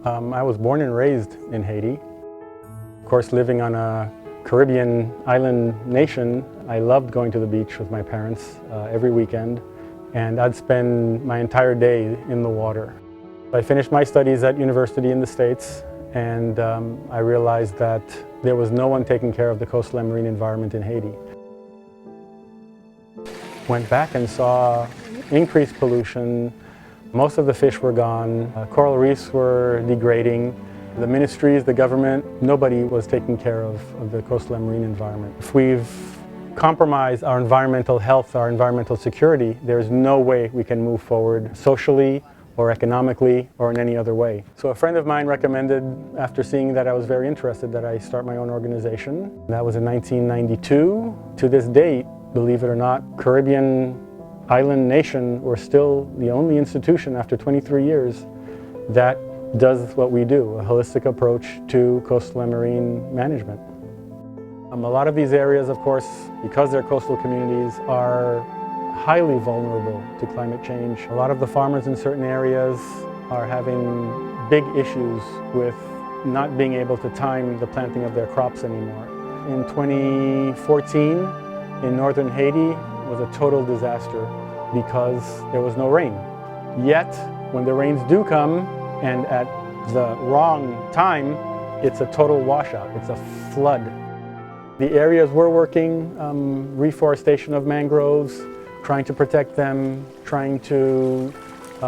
I was born and raised in Haiti. Of course, living on a Caribbean island nation, I loved going to the beach with my parents every weekend, and I'd spend my entire day in the water. I finished my studies at university in the States, and I realized that there was no one taking care of the coastal and marine environment in Haiti. Went back and saw increased pollution. Most of the fish were gone. Coral reefs were degrading. The ministries, the government, nobody was taking care of the coastal and marine environment. If we've compromised our environmental health, our environmental security, there's no way we can move forward socially or economically or in any other way. So a friend of mine recommended, after seeing that I was very interested, that I start my own organization. That was in 1992. To this date, believe it or not, Caribbean island nation, we're still the only institution after 23 years that does what we do, a holistic approach to coastal and marine management. A lot of these areas, of course, because they're coastal communities, are highly vulnerable to climate change. A lot of the farmers in certain areas are having big issues with not being able to time the planting of their crops anymore. In 2014, in northern Haiti, was a total disaster because there was no rain. Yet, when the rains do come, and at the wrong time, it's a total washout, it's a flood. The areas we're working, reforestation of mangroves, trying to protect them, trying to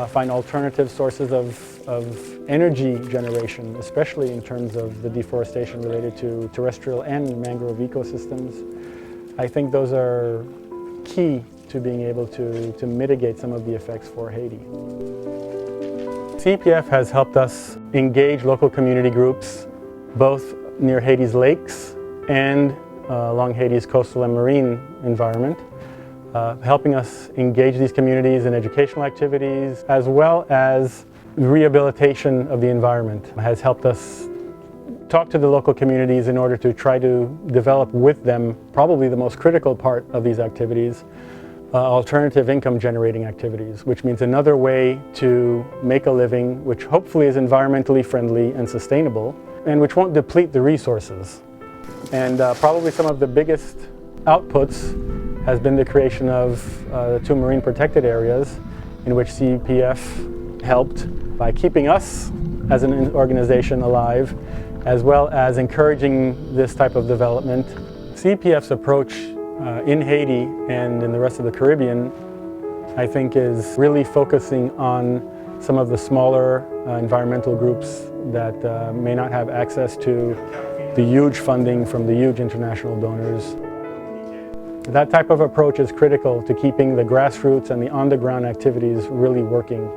find alternative sources of energy generation, especially in terms of the deforestation related to terrestrial and mangrove ecosystems. I think those are key to being able to mitigate some of the effects for Haiti. CEPF has helped us engage local community groups, both near Haiti's lakes and along Haiti's coastal and marine environment, helping us engage these communities in educational activities, as well as rehabilitation of the environment. It has helped us talk to the local communities in order to try to develop with them, probably the most critical part of these activities, alternative income generating activities, which means another way to make a living which hopefully is environmentally friendly and sustainable, and which won't deplete the resources. And probably some of the biggest outputs has been the creation of the 2 marine protected areas, in which CEPF helped by keeping us as an organization alive, as well as encouraging this type of development. CEPF's approach in Haiti and in the rest of the Caribbean, I think, is really focusing on some of the smaller environmental groups that may not have access to the huge funding from the huge international donors. That type of approach is critical to keeping the grassroots and the on-the-ground activities really working.